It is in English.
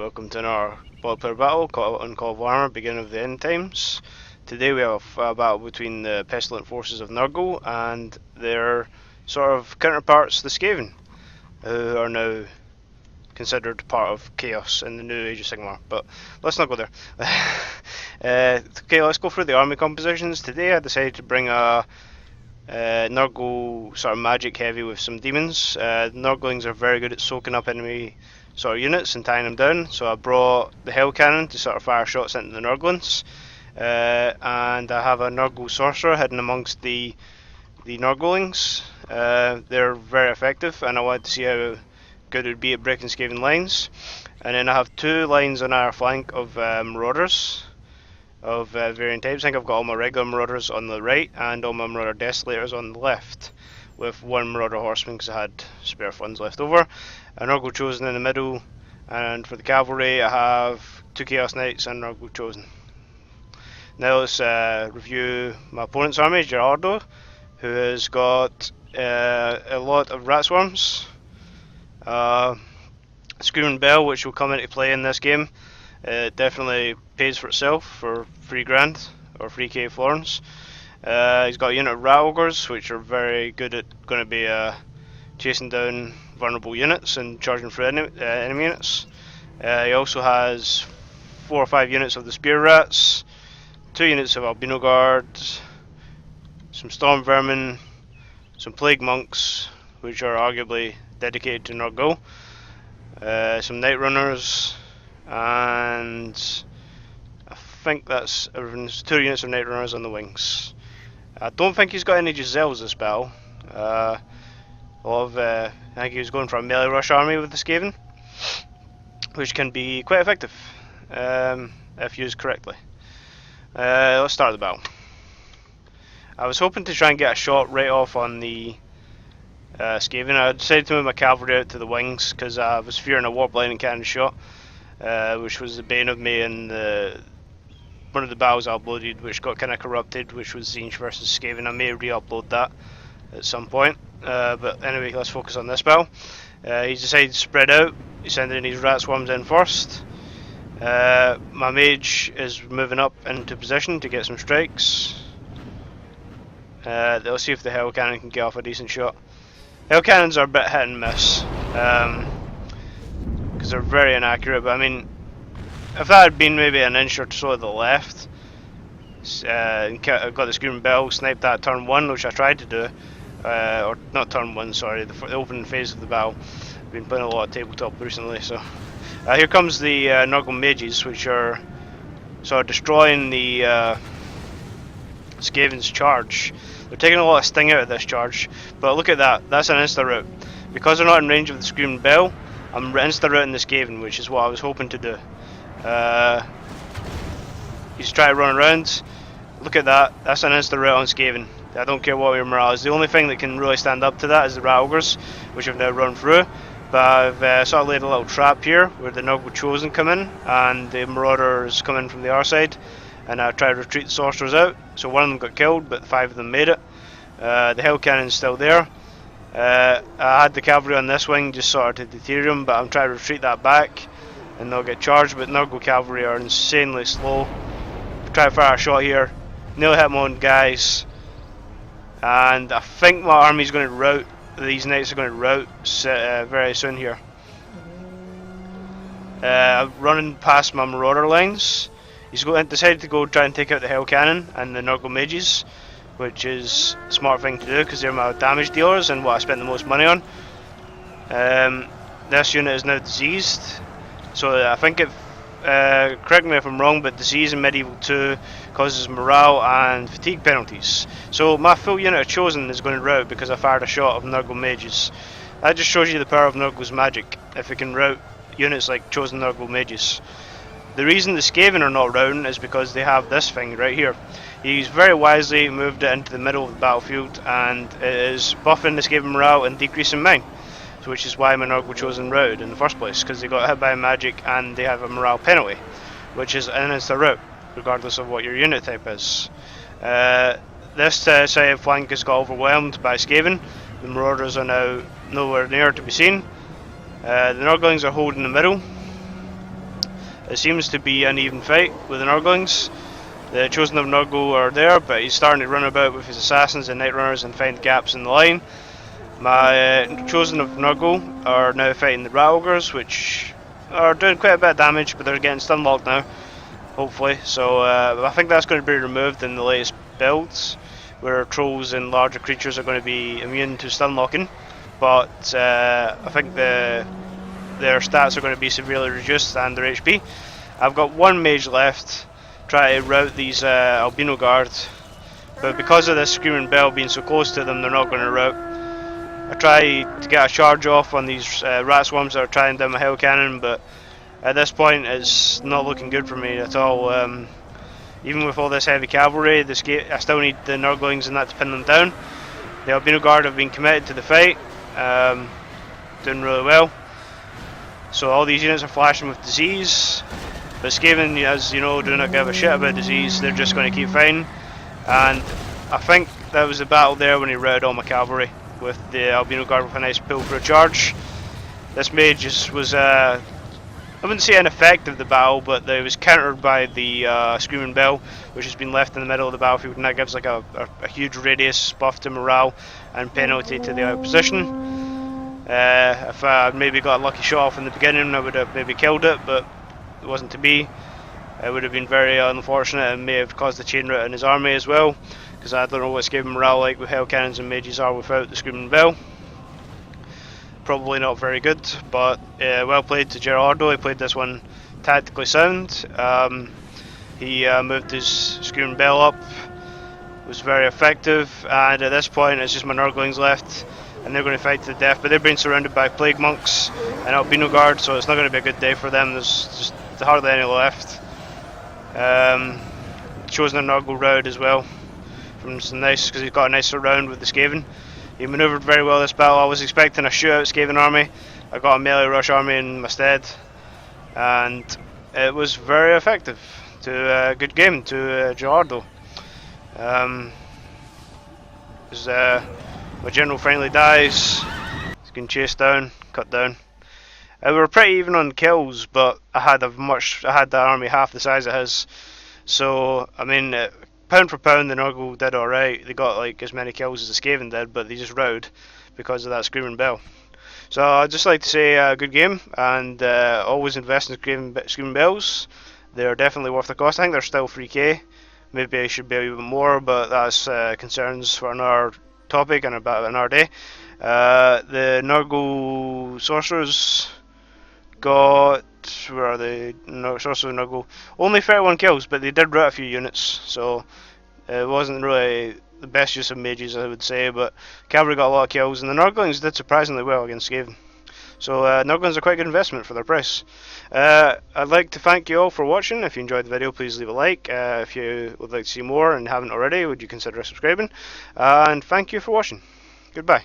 welcome to another multiplayer battle on Call of Warhammer, beginning of the end times. Today we have a battle between the pestilent forces of Nurgle and their sort of counterparts, the Skaven, who are now considered part of Chaos in the new Age of Sigmar. But let's not go there. Okay, let's go through the army compositions. Today I decided to bring a Nurgle sort of magic heavy with some demons. Nurglings are very good at soaking up enemy sort of units and tying them down, so I brought the Hell Cannon to sort of fire shots into the Nurglings, and I have a Nurgle Sorcerer hidden amongst the Nurglings. They're very effective, and I wanted to see how good it would be at breaking Skaven lines. And then I have two lines on our flank of Marauders of varying types. I think I've got all my regular Marauders on the right and all my Marauder Desolators on the left, with one Marauder Horseman because I had spare funds left over. A Nurgle Chosen in the middle, and for the cavalry I have two Chaos Knights and Nurgle Chosen. Now let's review my opponent's army, Gerardo, who has got a lot of Rat Swarms, Screaming Bell, which will come into play in this game. It definitely pays for itself for 3 grand or 3k florins. He's got a unit of Rat Ogres, which are very good at going to be chasing down vulnerable units and charging through enemy units. He also has 4 or 5 units of the Spear Rats, 2 units of Albino Guards, some Storm Vermin, some Plague Monks, which are arguably dedicated to Nurgle, some Night Runners, and I think that's everything. 2 units of Night Runners on the wings. I don't think he's got any Giselles this battle. I think he was going for a melee rush army with the Skaven, which can be quite effective if used correctly. Let's start the battle. I was hoping to try and get a shot right off on the Skaven. I decided to move my cavalry out to the wings because I was fearing a warp lightning cannon shot, which was the bane of me in one of the battles I uploaded, which got kind of corrupted, which was Zinch versus Skaven. I may re-upload that at some point, but anyway, let's focus on this battle. He's decided to spread out. He's sending his Rat Swarms in first. My mage is moving up into position to get some strikes. Let's see if the Hell Cannon can get off a decent shot. Hell Cannons are a bit hit and miss, because they're very inaccurate, but I mean, if that had been maybe an inch or so to the left, I've got the Screaming Bell, sniped that turn 1, which I tried to do, or not turn 1, sorry, the opening phase of the battle. I've been playing a lot of tabletop recently, so. Here comes the Nurgle Mages, which are sort of destroying the Skaven's charge. They're taking a lot of sting out of this charge, but look at that, that's an insta-route. Because they're not in range of the Screaming Bell, I'm insta-routing the Skaven, which is what I was hoping to do. He's trying to run around. Look at that, that's an insta-route on Skaven. I don't care what your morale is. The only thing that can really stand up to that is the Rat Ogres, which I've now run through. But I've sort of laid a little trap here where the Nurgle Chosen come in and the Marauders come in from the other side, and I try to retreat the Sorcerers out. So one of them got killed, but 5 of them made it. The Hell Cannon's still there. I had the cavalry on this wing just sort of to deter them, but I'm trying to retreat that back and they'll get charged. But Nurgle cavalry are insanely slow. Try to fire a shot here, nearly hit my own guys, and I think my army's going to rout. These knights are going to rout very soon here. I'm running past my Marauder lines. He's decided to go try and take out the Hell Cannon and the Nurgle Mages, which is a smart thing to do because they're my damage dealers and what I spent the most money on. This unit is now diseased, so I think correct me if I'm wrong, but disease in Medieval 2 causes morale and fatigue penalties. So my full unit of Chosen is going to rout because I fired a shot of Nurgle Mages. That just shows you the power of Nurgle's magic, if it can rout units like Chosen Nurgle Mages. The reason the Skaven are not routing is because they have this thing right here. He's very wisely moved it into the middle of the battlefield, and it is buffing the Skaven morale and decreasing mine. So which is why my Nurgle Chosen routed in the first place, because they got hit by magic and they have a morale penalty, which is an insta rout, regardless of what your unit type is. This side of flank has got overwhelmed by Skaven. The Marauders are now nowhere near to be seen. The Nurglings are holding the middle. It seems to be an even fight with the Nurglings. The Chosen of Nurgle are there, but he's starting to run about with his assassins and night runners and find gaps in the line. My Chosen of Nurgle are now fighting the Rat Ogres, which are doing quite a bit of damage, but they're getting stun locked now, hopefully. So I think that's going to be removed in the latest builds, where trolls and larger creatures are going to be immune to stun locking. But I think their stats are going to be severely reduced and their HP. I've got one mage left, try to rout these albino guards, but because of this screaming bell being so close to them, they're not going to rout. I try to get a charge off on these rat swarms that are trying down my hell cannon, but at this point it's not looking good for me at all. Even with all this heavy cavalry, I still need the Nurglings and that to pin them down. The albino guard have been committed to the fight, doing really well. So all these units are flashing with disease, but skaven, as you know, do not give a shit about disease. They're just going to keep fighting, and I think that was the battle there when he routed all my cavalry with the albino guard with a nice pull for a charge. This mage was I wouldn't say an effect of the battle, but it was countered by the screaming bell, which has been left in the middle of the battlefield, and that gives like a huge radius buff to morale and penalty to the opposition. If I maybe got a lucky shot off in the beginning, I would have maybe killed it, but it wasn't to be. It would have been very unfortunate and may have caused a chain rout in his army as well, because I don't know what skaven morale like with hell cannons and mages are without the screaming bell. Probably not very good, but well played to Gerardo. He played this one tactically sound. He moved his screaming bell up, was very effective, and at this point it's just my Nurglings left, and they're going to fight to the death, but they're being surrounded by plague monks and albino guard, so it's not going to be a good day for them. There's just hardly any left. Chosen a Nurgle round as well, from some nice, because he's got a nicer round with the Skaven. He manoeuvred very well this battle. I was expecting a shootout Skaven army. I got a melee rush army in my stead, and it was very effective. To a good game to Gerardo. My general finally dies. He's getting chased down, cut down. We were pretty even on kills, but I had that army half the size of his. So I mean, pound for pound, the Nurgle did alright. They got like as many kills as the Skaven did, but they just routed because of that screaming bell. So I'd just like to say good game, and always invest in screaming bells. They're definitely worth the cost. I think they're still 3k. Maybe I should be a little bit more, but that's concerns for another topic and about another day. The Nurgle sorcerers got, where are they? No, sorcerer Nurgle only 31 kills, but they did rout a few units, so it wasn't really the best use of mages, I would say. But cavalry got a lot of kills, and the Nurglings did surprisingly well against Skaven. So Nurglings are quite a good investment for their price. I'd like to thank you all for watching. If you enjoyed the video, please leave a like. If you would like to see more and haven't already, would you consider subscribing? And thank you for watching. Goodbye.